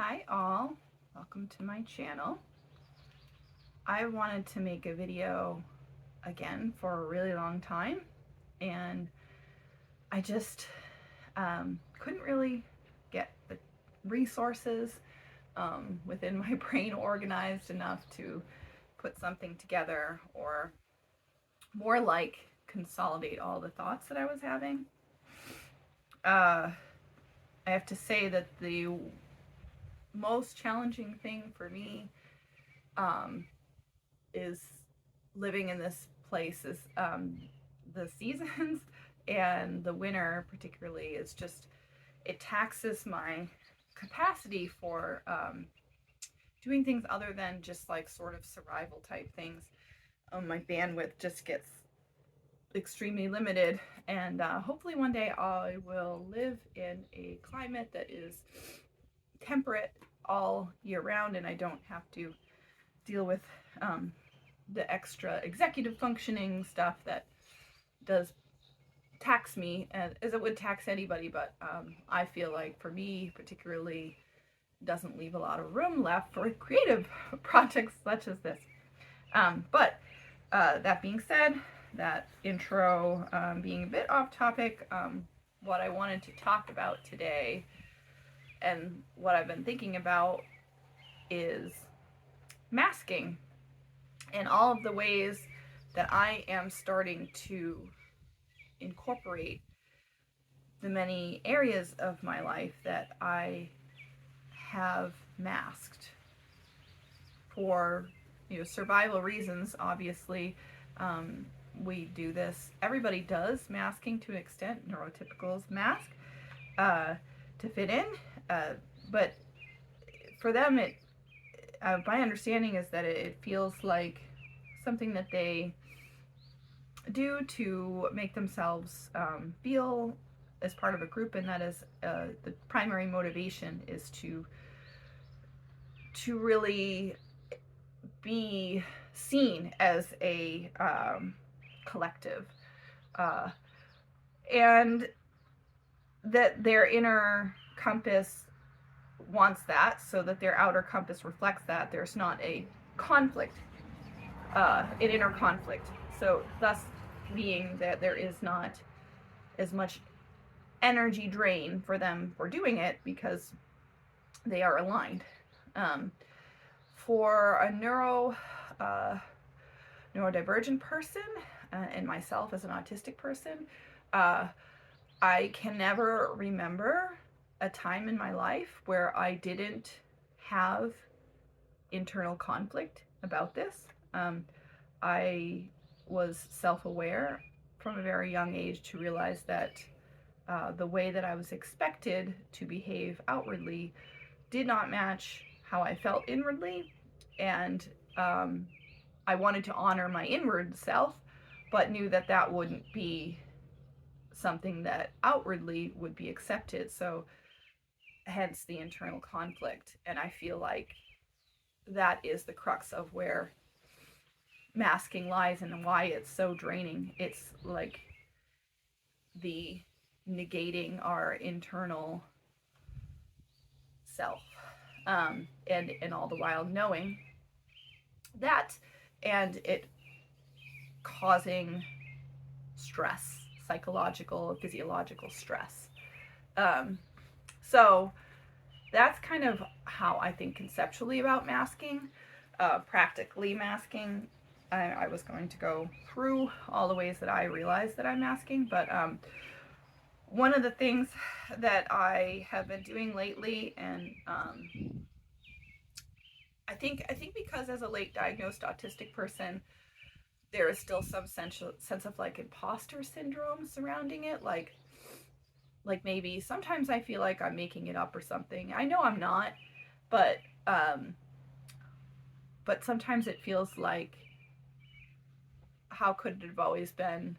Hi all, welcome to my channel. I wanted to make a video again for a really long time, and I just couldn't really get the resources within my brain organized enough to put something together, or more like consolidate all the thoughts that I was having. I have to say that the most challenging thing for me is living in this place is the seasons and the winter particularly is just, it taxes my capacity for doing things other than just like sort of survival type things. My bandwidth just gets extremely limited, and hopefully one day I will live in a climate that is temperate all year round and I don't have to deal with the extra executive functioning stuff that does tax me as it would tax anybody, but I feel like for me particularly doesn't leave a lot of room left for creative projects such as this. But that being said, that intro being a bit off topic, what I wanted to talk about today and what I've been thinking about is masking and all of the ways that I am starting to incorporate the many areas of my life that I have masked for, survival reasons. Obviously, we do this. Everybody does masking to an extent. Neurotypicals mask to fit in, but for them, my understanding is that it feels like something that they do to make themselves feel as part of a group, and that is the primary motivation is to really be seen as a collective, and that their inner compass wants that, so that their outer compass reflects that. There's not a conflict, an inner conflict. So thus being that there is not as much energy drain for them for doing it because they are aligned. For a neurodivergent person, and myself as an autistic person, I can never remember a time in my life where I didn't have internal conflict about this. I was self-aware from a very young age to realize that the way that I was expected to behave outwardly did not match how I felt inwardly, and I wanted to honor my inward self, but knew that that wouldn't be something that outwardly would be accepted. So hence the internal conflict. And I feel like that is the crux of where masking lies and why it's so draining. It's like the negating our internal self, and all the while knowing that, and it causing stress, psychological, physiological stress. So that's kind of how I think conceptually about masking. Practically masking, I was going to go through all the ways that I realize that I'm masking, but one of the things that I have been doing lately, and I think because as a late diagnosed autistic person, there is still some sense of like imposter syndrome surrounding it, like maybe sometimes I feel like I'm making it up or something. I know I'm not, but sometimes it feels like, how could it have always been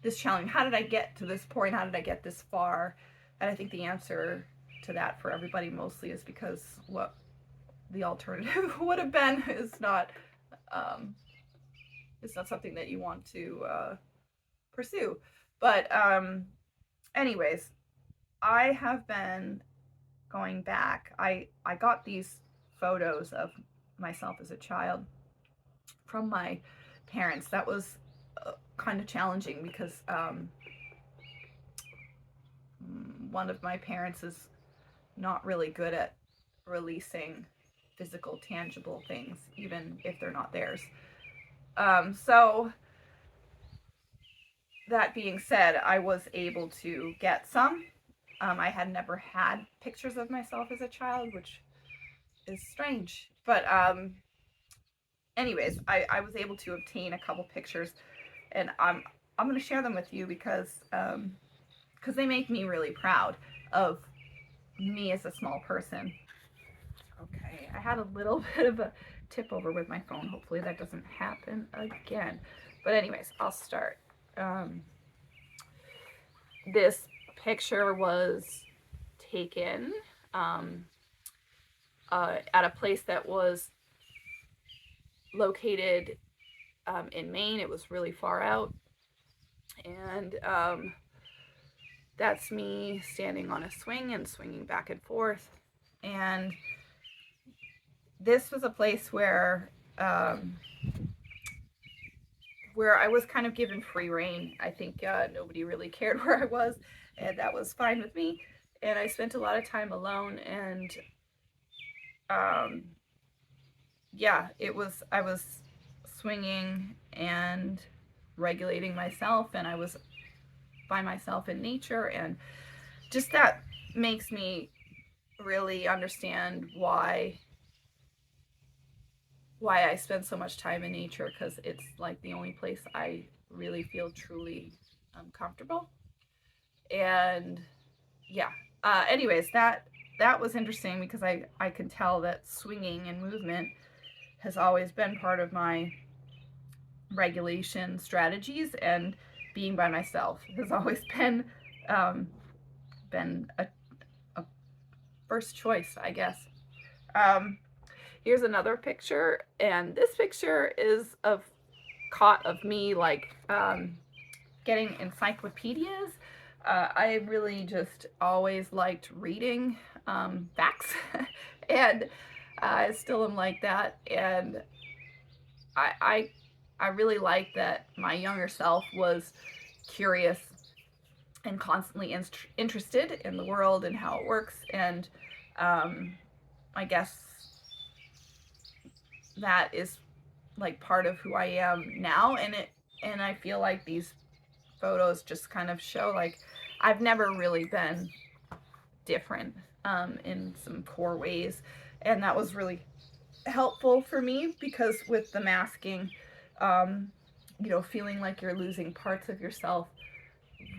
this challenge? How did I get to this point? How did I get this far? And I think the answer to that for everybody mostly is because what the alternative would have been is not something that you want to pursue. But anyways, I have been going back, I got these photos of myself as a child from my parents. That was kind of challenging because one of my parents is not really good at releasing physical, tangible things, even if they're not theirs. So, that being said, I was able to get some. I had never had pictures of myself as a child, which is strange. But, anyways, I was able to obtain a couple pictures, and I'm going to share them with you because they make me really proud of me as a small person. Okay, I had a little bit of a tip over with my phone. Hopefully that doesn't happen again. But anyways, I'll start. Um, this picture was taken at a place that was located in Maine. It was really far out. And that's me standing on a swing and swinging back and forth. And this was a place where I was kind of given free reign. I think nobody really cared where I was, and that was fine with me. And I spent a lot of time alone, and um, yeah, I was swinging and regulating myself, and I was by myself in nature, and just that makes me really understand why I spend so much time in nature, because it's like the only place I really feel truly comfortable. And yeah. Anyways, that was interesting because I can tell that swinging and movement has always been part of my regulation strategies, and being by myself has always um, been a first choice, I guess. Um, Here's another picture, and this picture is caught of me like getting encyclopedias. I really just always liked reading facts, and I still am like that. And I, I, I really like that my younger self was curious and constantly interested in the world and how it works. And I guess that is like part of who I am now, and I feel like these photos just kind of show like I've never really been different in some core ways, and that was really helpful for me because with the masking, um, feeling like you're losing parts of yourself,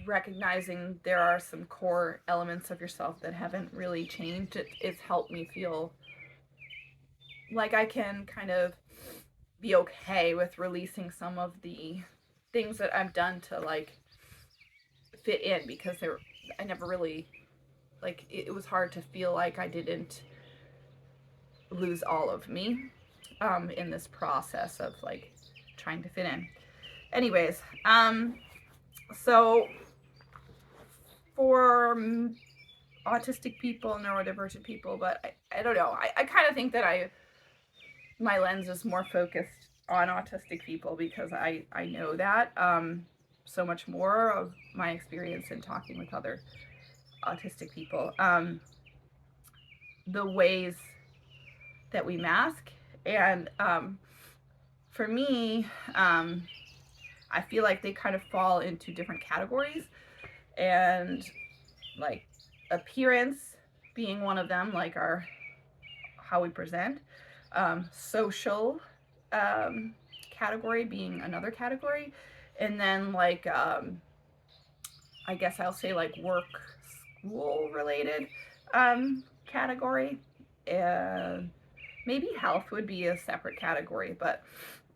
recognizing there are some core elements of yourself that haven't really changed, it's helped me feel like I can kind of be okay with releasing some of the things that I've done to like fit in, because I never really like it was hard to feel like I didn't lose all of me in this process of like trying to fit in. Anyways, so for autistic people, neurodivergent people, but I don't know. I kind of think that my lens is more focused on autistic people because I know that so much more of my experience in talking with other autistic people. The ways that we mask, and for me, I feel like they kind of fall into different categories, and like appearance being one of them, like our how we present, social category being another category, and then like I guess I'll say like work, school related category, and maybe health would be a separate category, but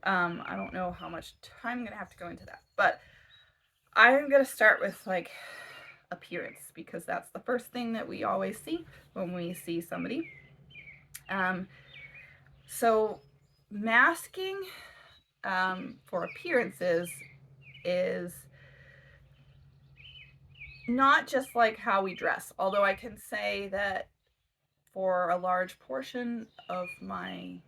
I don't know how much time I'm gonna have to go into that. But I'm gonna start with like appearance, because that's the first thing that we always see when we see somebody. So masking for appearances is not just like how we dress, although I can say that for a large portion of my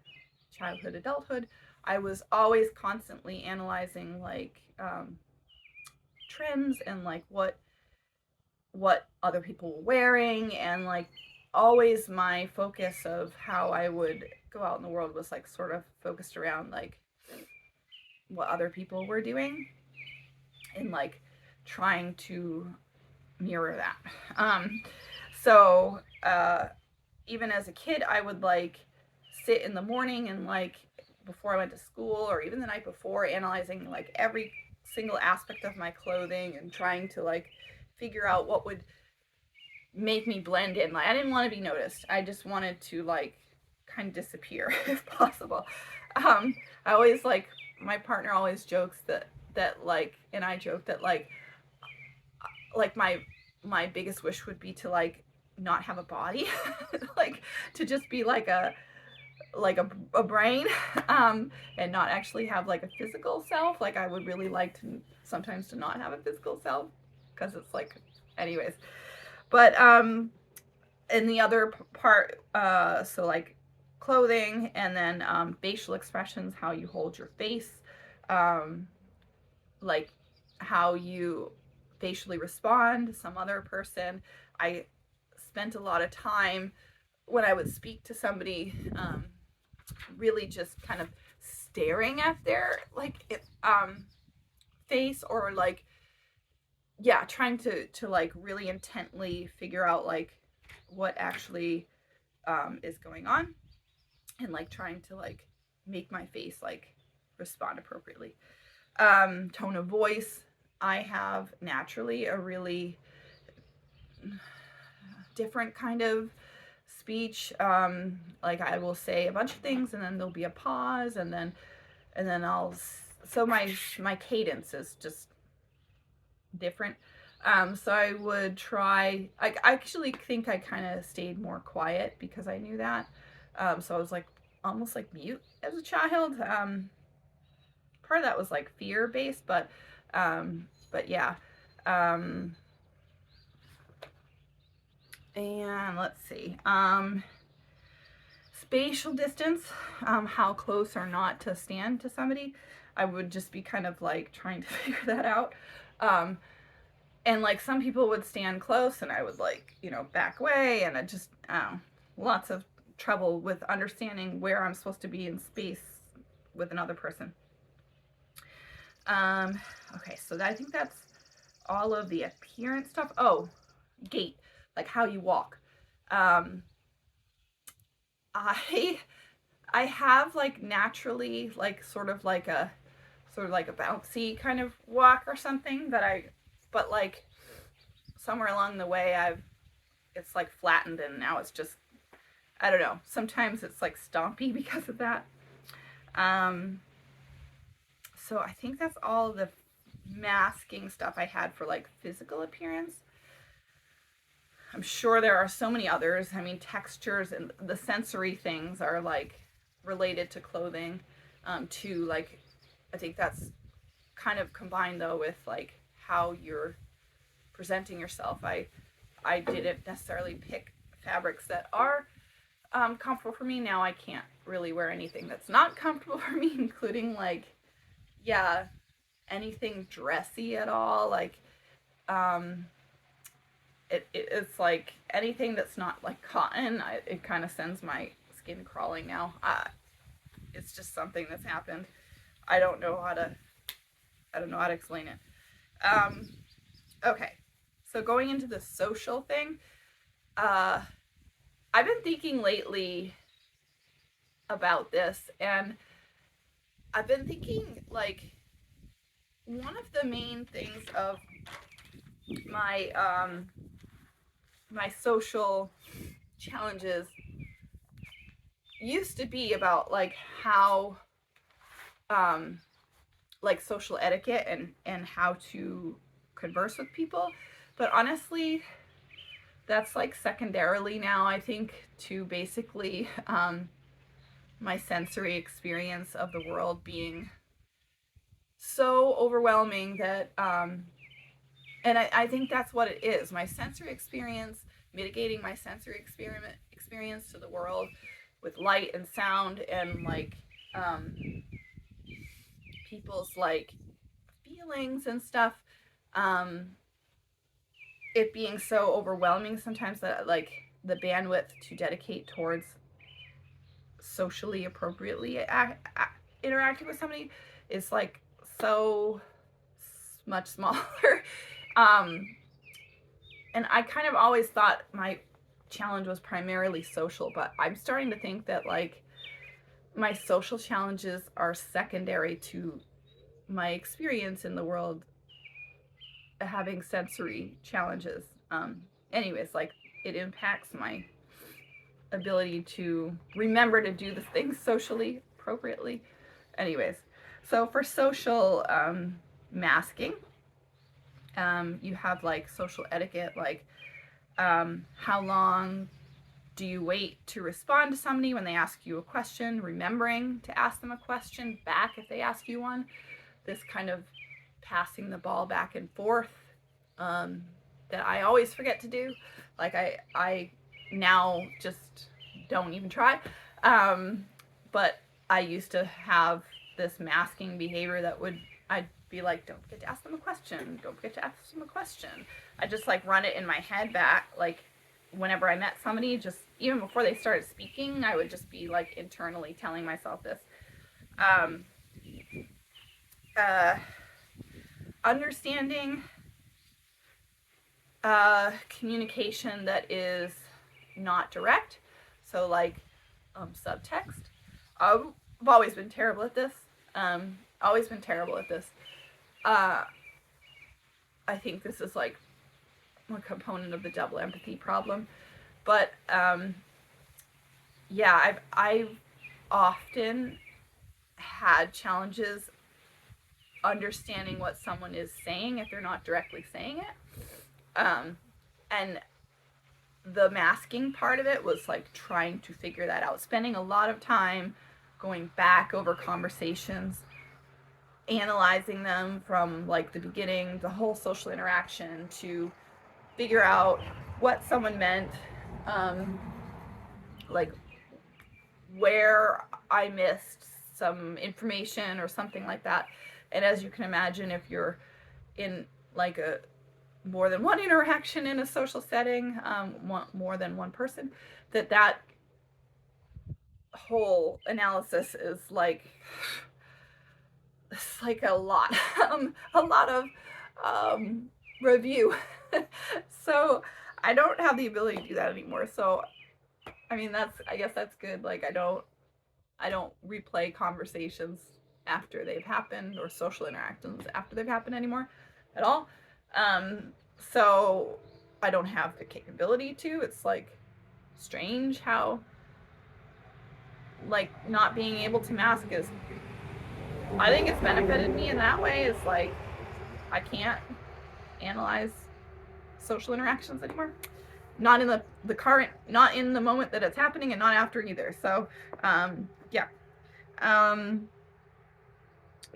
childhood, adulthood, I was always constantly analyzing like trends and like what other people were wearing, and like always my focus of how I would go out in the world was like sort of focused around like what other people were doing, and like trying to mirror that. So even as a kid, I would like sit in the morning and like before I went to school or even the night before, analyzing like every single aspect of my clothing and trying to like figure out what would make me blend in. Like I didn't want to be noticed. I just wanted to like kind of disappear if possible. I always like my partner always jokes that like, and I joke that like my biggest wish would be to like not have a body, like to just be like a brain, and not actually have like a physical self. Like I would really like to sometimes to not have a physical self because it's like, anyways. But in the other part, so like clothing, and then facial expressions, how you hold your face, um, like how you facially respond to some other person. I spent a lot of time when I would speak to somebody, really just kind of staring at their like face, or like yeah, trying to like really intently figure out like what actually is going on, and like trying to like make my face like respond appropriately. Tone of voice, I have naturally a really different kind of speech. Like I will say a bunch of things and then there'll be a pause, and then I'll, so my cadence is just different. So I would try, I actually think I kind of stayed more quiet because I knew that. So I was like almost like mute as a child. Part of that was like fear based, but yeah. Um, and let's see. Spatial distance, how close or not to stand to somebody. I would just be kind of like trying to figure that out. And like some people would stand close and I would like, back away, and I just, lots of trouble with understanding where I'm supposed to be in space with another person. Um, okay, so I think that's all of the appearance stuff. Oh, gait, like how you walk. Um, I I have like naturally like sort of like a bouncy kind of walk or something but like somewhere along the way it's like flattened, and now it's just, I don't know. Sometimes it's like stompy because of that. Um, so I think that's all the masking stuff I had for like physical appearance. I'm sure there are so many others. I mean, textures and the sensory things are like related to clothing, too. Like, I think that's kind of combined though with like how you're presenting yourself. I didn't necessarily pick fabrics that are comfortable for me. Now I can't really wear anything that's not comfortable for me, including like, yeah, anything dressy at all. Like, um, it's like anything that's not like cotton. It kind of sends my skin crawling now. It's just something that's happened. I don't know how to. I don't know how to explain it. Um, okay, so going into the social thing, uh, I've been thinking lately about this, and I've been thinking like one of the main things of my my social challenges used to be about like how like social etiquette and how to converse with people, but honestly that's like secondarily now, I think, to basically my sensory experience of the world being so overwhelming that and I think that's what it is. My sensory experience, mitigating my sensory experience to the world with light and sound and like people's like feelings and stuff, um, it being so overwhelming sometimes that like the bandwidth to dedicate towards socially appropriately interacting with somebody is like so much smaller. um, and I kind of always thought my challenge was primarily social, but I'm starting to think that like my social challenges are secondary to my experience in the world having sensory challenges. Anyways, like it impacts my ability to remember to do the things socially appropriately. Anyways, so for social masking, you have like social etiquette, like how long do you wait to respond to somebody when they ask you a question, remembering to ask them a question back if they ask you one, this kind of passing the ball back and forth that I always forget to do. Like I now just don't even try. But I used to have this masking behavior that I'd be like, don't forget to ask them a question. Don't forget to ask them a question. I just like run it in my head back. Like whenever I met somebody, just even before they started speaking, I would just be like internally telling myself this. Um, uh, Understanding communication that is not direct, so like subtext. I've always been terrible at this. Always been terrible at this. I think this is like a component of the double empathy problem. But yeah, I've often had challenges understanding what someone is saying if they're not directly saying it. And the masking part of it was like trying to figure that out, spending a lot of time going back over conversations, analyzing them from like the beginning, the whole social interaction, to figure out what someone meant, like where I missed some information or something like that. And as you can imagine, if you're in like a more than one interaction in a social setting, more than one person, that whole analysis is like, it's like a lot, a lot of review. So I don't have the ability to do that anymore. So I mean, I guess that's good. Like I don't replay conversations after they've happened or social interactions after they've happened anymore at all. So I don't have the capability to. It's like strange how like not being able to mask is, I think it's benefited me in that way. Is like I can't analyze social interactions anymore. Not in the current, not in the moment that it's happening, and not after either. So yeah.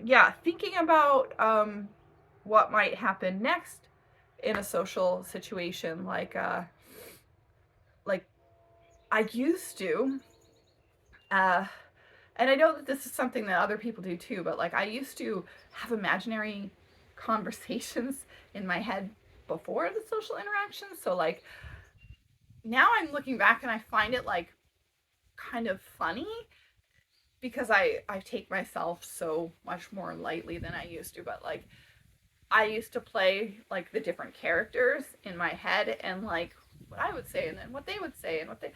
Yeah, thinking about what might happen next in a social situation, like I used to, and I know that this is something that other people do too, but like I used to have imaginary conversations in my head before the social interaction. So like now I'm looking back and I find it like kind of funny because I take myself so much more lightly than I used to. But like I used to play like the different characters in my head and like what I would say and then what they would say and what they,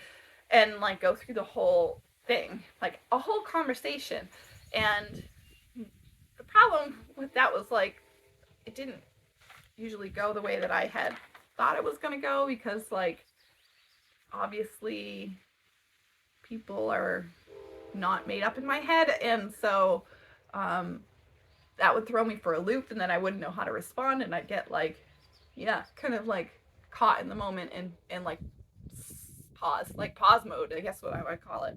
and like go through the whole thing, like a whole conversation. And the problem with that was like it didn't usually go the way that I had thought it was going to go, because like obviously people are not made up in my head, and so that would throw me for a loop, and then I wouldn't know how to respond, and I'd get like, yeah, kind of like caught in the moment and like pause mode, I guess what I would call it,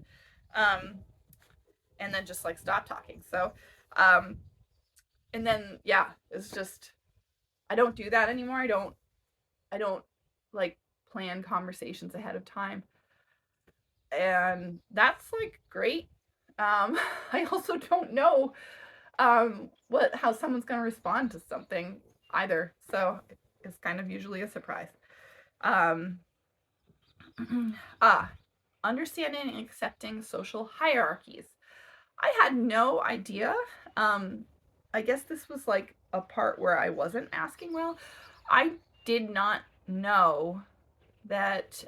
and then just like stop talking. So and then yeah, it's just I don't do that anymore. I don't like plan conversations ahead of time. and that's like great. I also don't know how someone's going to respond to something either, so it's kind of usually a surprise. Um, ah, understanding and accepting social hierarchies. I had no idea. Um, I guess this was like a part where I wasn't asking well. I did not know that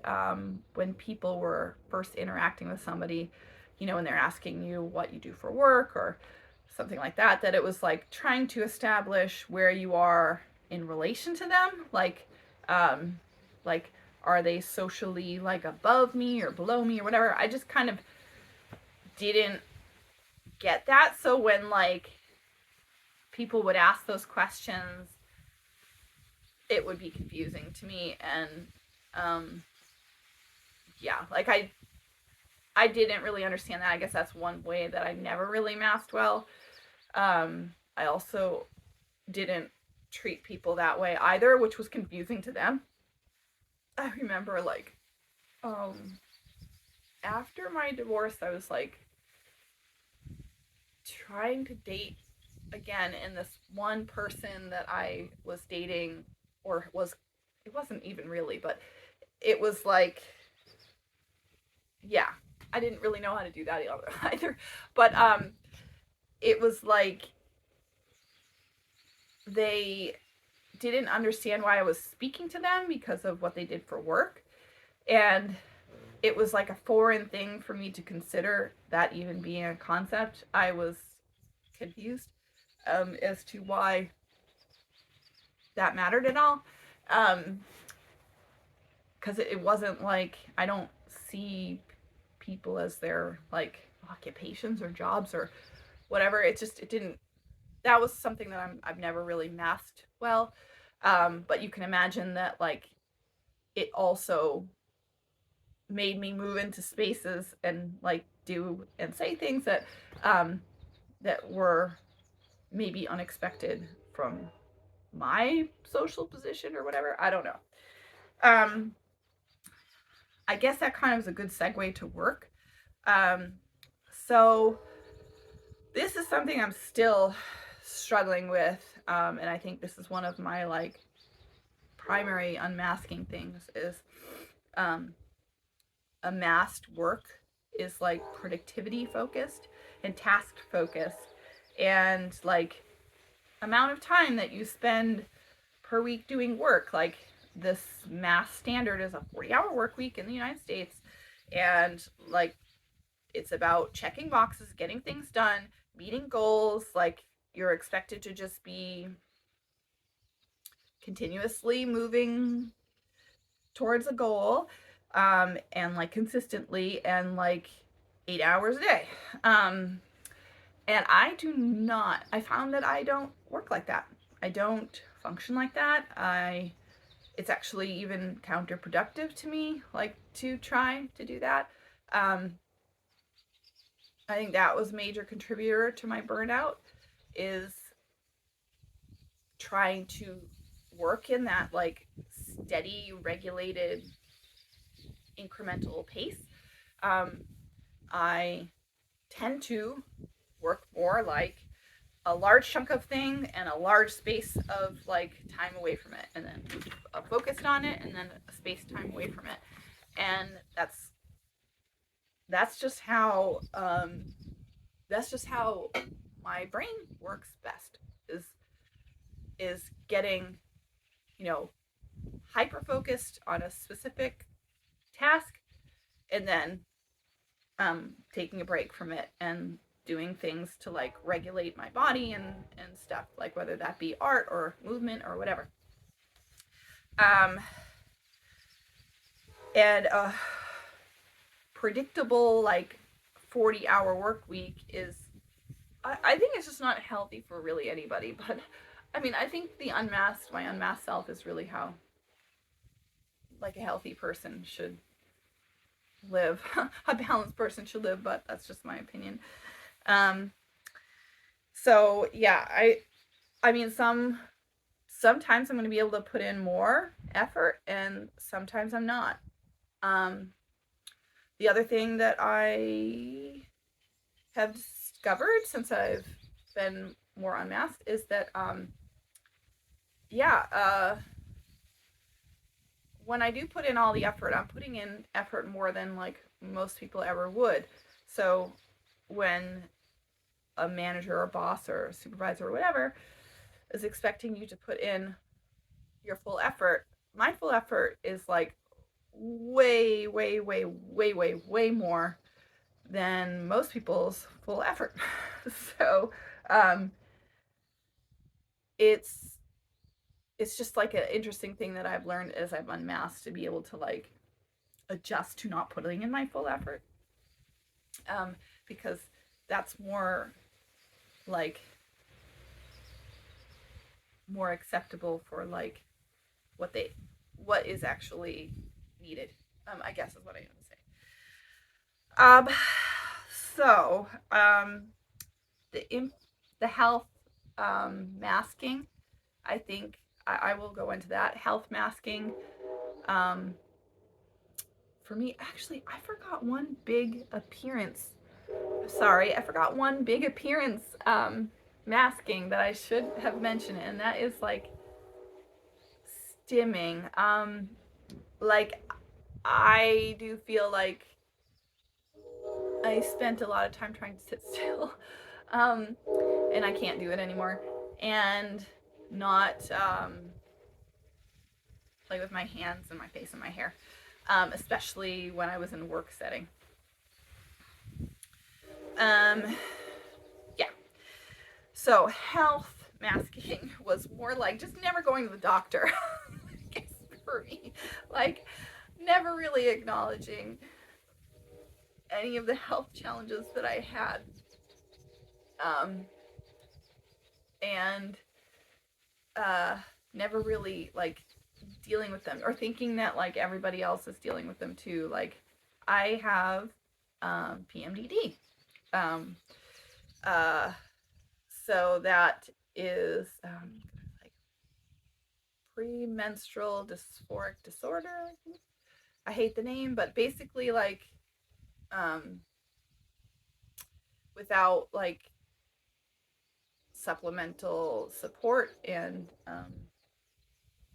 when people were first interacting with somebody, when they're asking you what you do for work or something like that, that it was like trying to establish where you are in relation to them. Um, like, are they socially like above me or below me or whatever? I just kind of didn't get that. So when like people would ask those questions, it would be confusing to me. And yeah, like I didn't really understand that. I guess that's one way that I never really masked well. I also didn't treat people that way either, which was confusing to them. I remember like after my divorce, I was like trying to date again, and this one person that I was dating, or was, it wasn't even really, but it was like, yeah, I didn't really know how to do that either. But it was like they didn't understand why I was speaking to them because of what they did for work. And it was like a foreign thing for me to consider that even being a concept. I was confused as to why that mattered at all. Because it wasn't like, I don't see people as their like occupations or jobs or whatever. It didn't, that was something that I've never really masked well. But you can imagine that like it also made me move into spaces and like do and say things that were maybe unexpected from my social position or whatever. I don't know. Um, I guess that kind of is a good segue to work. Um, so this is something I'm still struggling with, and I think this is one of my like primary unmasking things is um, amassed work is like productivity focused and task focused, and like amount of time that you spend per week doing work. Like this mass standard is a 40-hour work week in the United States, and like it's about checking boxes, getting things done, meeting goals. Like you're expected to just be continuously moving towards a goal, and like consistently, and like 8 hours a day. Um, and I found that I don't work like that. I don't function like that. It's actually even counterproductive to me, like to try to do that. Um, I think that was a major contributor to my burnout, is trying to work in that like steady, regulated, incremental pace. Um, I tend to work more like a large chunk of thing and a large space of like time away from it, and then focused on it, and then a space time away from it. And that's just how that's just how my brain works best, is getting, you know, hyper focused on a specific task, and then taking a break from it and doing things to like regulate my body and stuff, like whether that be art or movement or whatever. um and predictable like 40-hour work week is, I think it's just not healthy for really anybody. But I mean, I think my unmasked self is really how like a healthy person should live. A balanced person should live, but that's just my opinion. um so yeah, I mean, sometimes I'm going to be able to put in more effort, and sometimes I'm not. um The other thing that I have discovered since I've been more unmasked is that, yeah, when I do put in all the effort, I'm putting in effort more than like most people ever would. So when a manager or boss or supervisor or whatever is expecting you to put in your full effort, my full effort is like way, way, way, way, way, way more than most people's full effort. So um, it's it's just like an interesting thing that I've learned as I've unmasked to be able to like adjust to not putting in my full effort, um, because that's more like more acceptable for like what is actually needed. I guess is what I want to say. Um, so the the health masking. I think I will go into that health masking. Um, for me, actually, I forgot one big appearance. Sorry, I forgot one big appearance masking that I should have mentioned, and that is like stimming. Like I do feel like I spent a lot of time trying to sit still, um, and I can't do it anymore, and not play with my hands and my face and my hair, especially when I was in a work setting. Um, yeah. So health masking was more like just never going to the doctor. I guess for me, like never really acknowledging any of the health challenges that I had, um, and never really like dealing with them or thinking that like everybody else is dealing with them too. Like I have PMDD. Um, uh, so that is like premenstrual dysphoric disorder. I hate the name, but basically like um, without like supplemental support and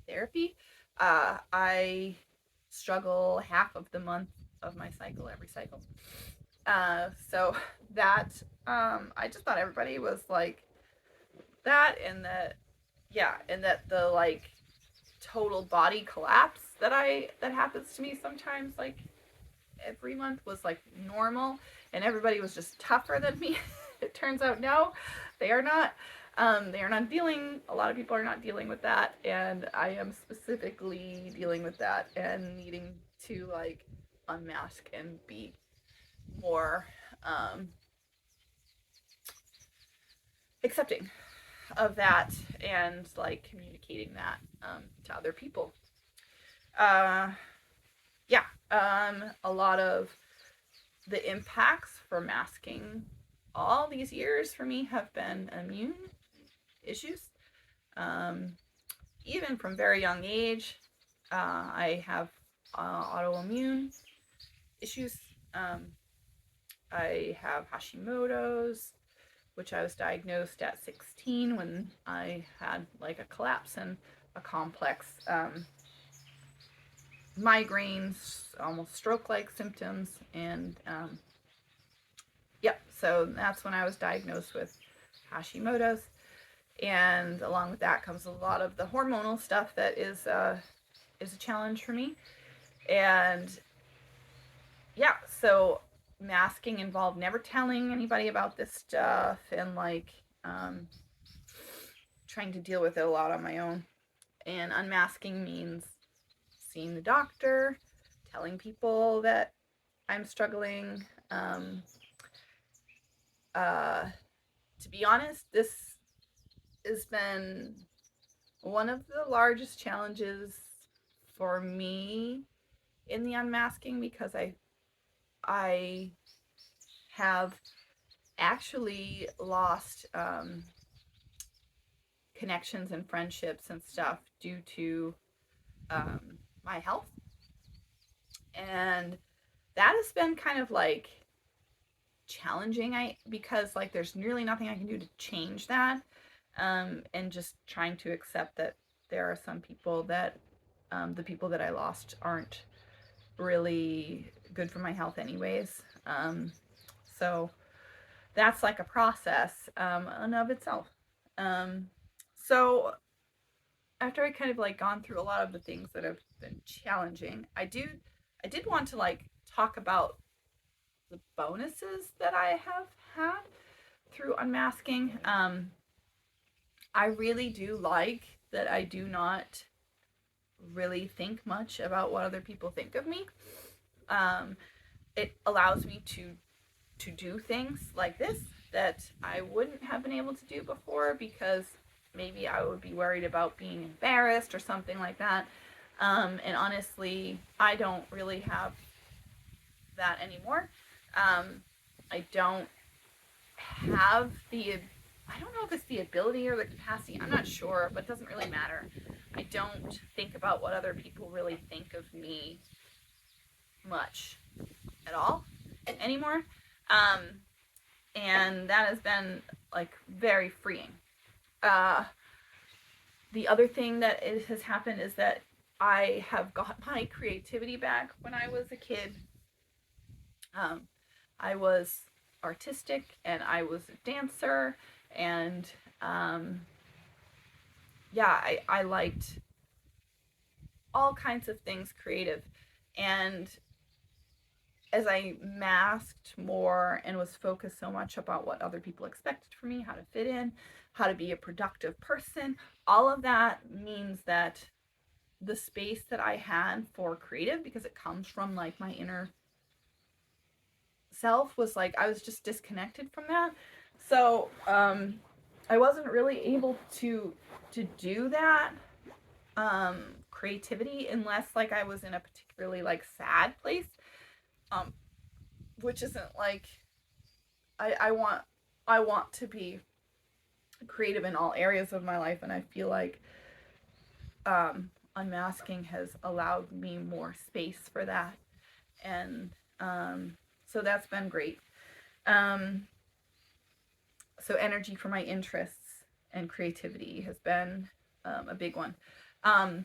therapy, I struggle half of the month of my cycle every cycle. So that I just thought everybody was like that, and that yeah, and that the like total body collapse that happens to me sometimes like every month was like normal, and everybody was just tougher than me. It turns out no, they are not. They are not dealing. A lot of people are not dealing with that, and I am specifically dealing with that and needing to like unmask and be more um, accepting of that and like communicating that to other people. Uh, yeah, a lot of the impacts for masking all these years for me have been immune issues. Um, Even from very young age, I have autoimmune issues. Um, I have Hashimoto's, which I was diagnosed at 16 when I had like a collapse and a complex migraines, almost stroke-like symptoms, and yep. So that's when I was diagnosed with Hashimoto's, and along with that comes a lot of the hormonal stuff that is a challenge for me. And yeah, so masking involved never telling anybody about this stuff and like um, trying to deal with it a lot on my own. And unmasking means seeing the doctor, telling people that I'm struggling. Uh, to be honest, this has been one of the largest challenges for me in the unmasking because I have actually lost connections and friendships and stuff due to my health, and that has been kind of like challenging, because like there's nearly nothing I can do to change that. And just trying to accept that there are some people that the people that I lost aren't really good for my health anyways. So that's like a process in of itself. Um, so after I kind of like gone through a lot of the things that have been challenging, I did want to like talk about the bonuses that I have had through unmasking. I really do like that I do not really think much about what other people think of me. Um, it allows me to do things like this that I wouldn't have been able to do before, because maybe I would be worried about being embarrassed or something like that. And honestly, I don't really have that anymore. I don't have the, I don't know if it's the ability or the capacity, I'm not sure, but it doesn't really matter. I don't think about what other people really think of me much at all anymore. Um, and that has been like very freeing. Uh, the other thing that has happened is that I have got my creativity back. When I was a kid, um, I was artistic and I was a dancer, and um, yeah, I liked all kinds of things creative. And as I masked more and was focused so much about what other people expected from me, how to fit in, how to be a productive person, all of that means that the space that I had for creative, because it comes from like my inner self, was like I was just disconnected from that. So I wasn't really able to do that creativity unless like I was in a particularly like sad place, um, which isn't like I want, I want to be creative in all areas of my life, and I feel like unmasking has allowed me more space for that, and so that's been great. Um, so energy for my interests and creativity has been a big one. Um,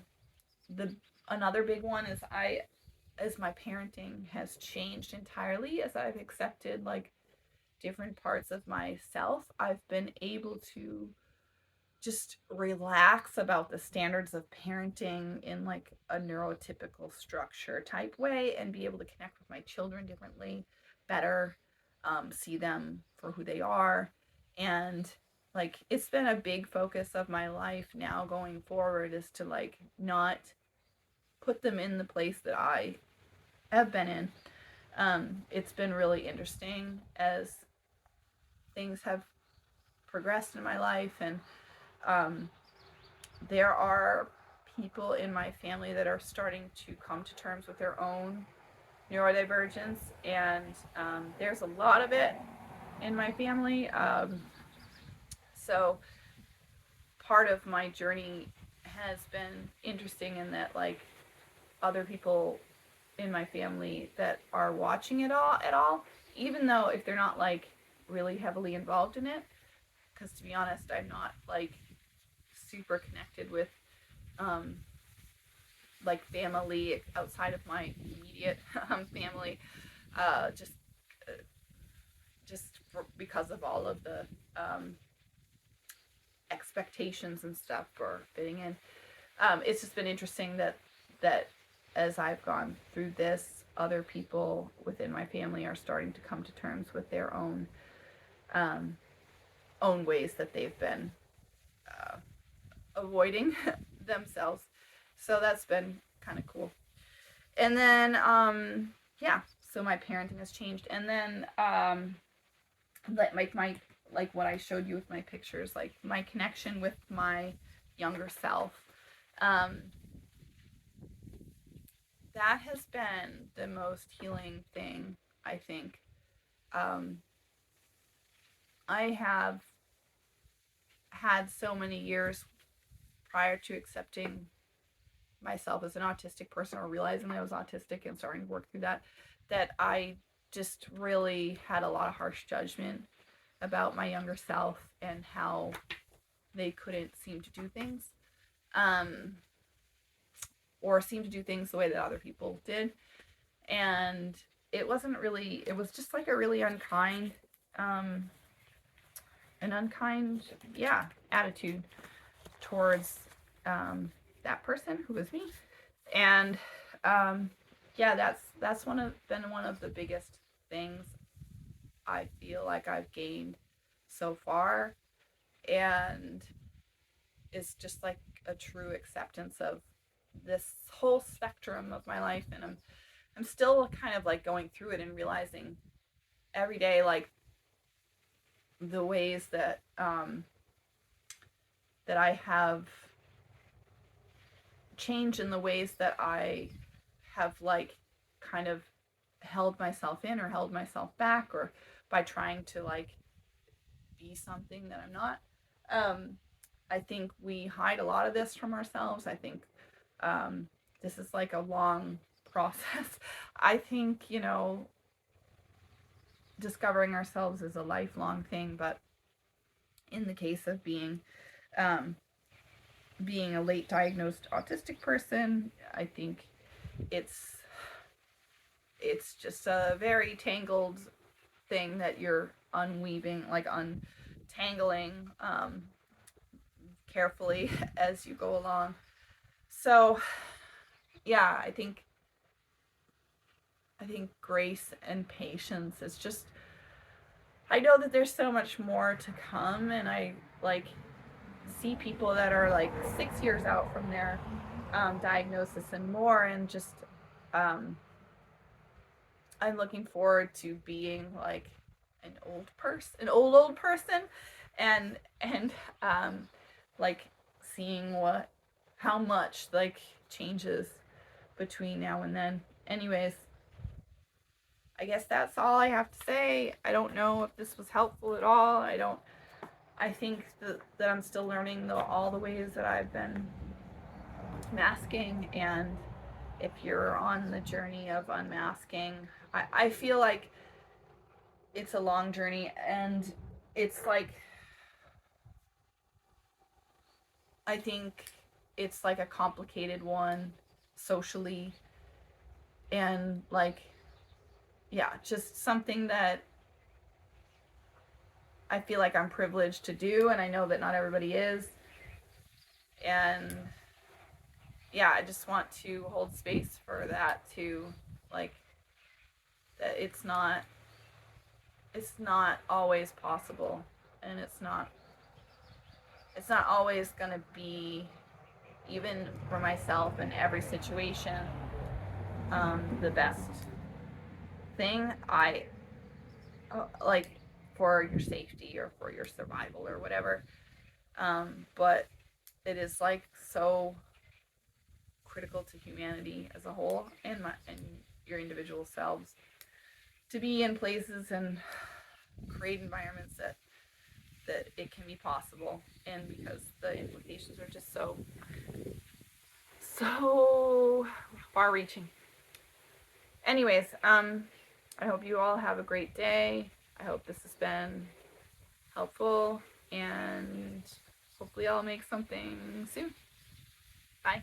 the Another big one is as my parenting has changed entirely, as I've accepted like different parts of myself, I've been able to just relax about the standards of parenting in like a neurotypical structure type way, and be able to connect with my children differently, better, see them for who they are. And like it's been a big focus of my life now going forward, is to like not put them in the place that I have been in. It's been really interesting as things have progressed in my life, and um, there are people in my family that are starting to come to terms with their own neurodivergence, and there's a lot of it in my family. So part of my journey has been interesting in that like other people in my family that are watching it all at all, even though if they're not like really heavily involved in it, because to be honest, I'm not like super connected with um, like family outside of my immediate family, uh, just uh, because of all of the um, expectations and stuff for fitting in. It's just been interesting that as I've gone through this, other people within my family are starting to come to terms with their um, own ways that they've been uh, avoiding themselves. So that's been kind of cool. And then yeah, so my parenting has changed, and then like my like what I showed you with my pictures, like my connection with my younger self, um that has been the most healing thing, I think. um I have had so many years prior to accepting myself as an autistic person, or realizing I was autistic and starting to work through that, that I just really had a lot of harsh judgment about my younger self and how they couldn't seem to do things, um, or seem to do things the way that other people did. And it wasn't really, it was just like a really unkind, um, an unkind, yeah, attitude towards that person who was me. And yeah, that's been one of the biggest things I feel like I've gained so far, and it's just like a true acceptance of this whole spectrum of my life. And I'm still kind of like going through it and realizing every day, like, the ways that that I have changed, in the ways that I have, like, kind of held myself in or held myself back, or by trying to, like, be something that I'm not. Um, I think we hide a lot of this from ourselves. I think this is like a long process. I think, discovering ourselves is a lifelong thing, but in the case of um, being a late diagnosed autistic person, I think it's it's just a very tangled thing that you're unweaving, like untangling carefully as you go along. So yeah, I think grace and patience is just, I know that there's so much more to come, and I, like, see people that are like 6 years out from their diagnosis and more, and just um, I'm looking forward to being like an old person, and like seeing how much, like, changes between now and then. Anyways, I guess that's all I have to say. I don't know if this was helpful at all. I think that I'm still learning all the ways that I've been masking, and if you're on the journey of unmasking, I feel like it's a long journey, and it's like, I think it's like a complicated one socially, and, like, yeah, just something that I feel like I'm privileged to do, and I know that not everybody is. And yeah, I just want to hold space for that, to, like, that it's not always possible, and it's not always going to be, even for myself in every situation, the best thing. I like, for your safety or for your survival or whatever. But it is, like, so critical to humanity as a whole, and your individual selves, to be in places and create environments that it can be possible, and because the implications are just so far reaching. Anyways, I hope you all have a great day. I hope this has been helpful, and hopefully I'll make something soon. Bye.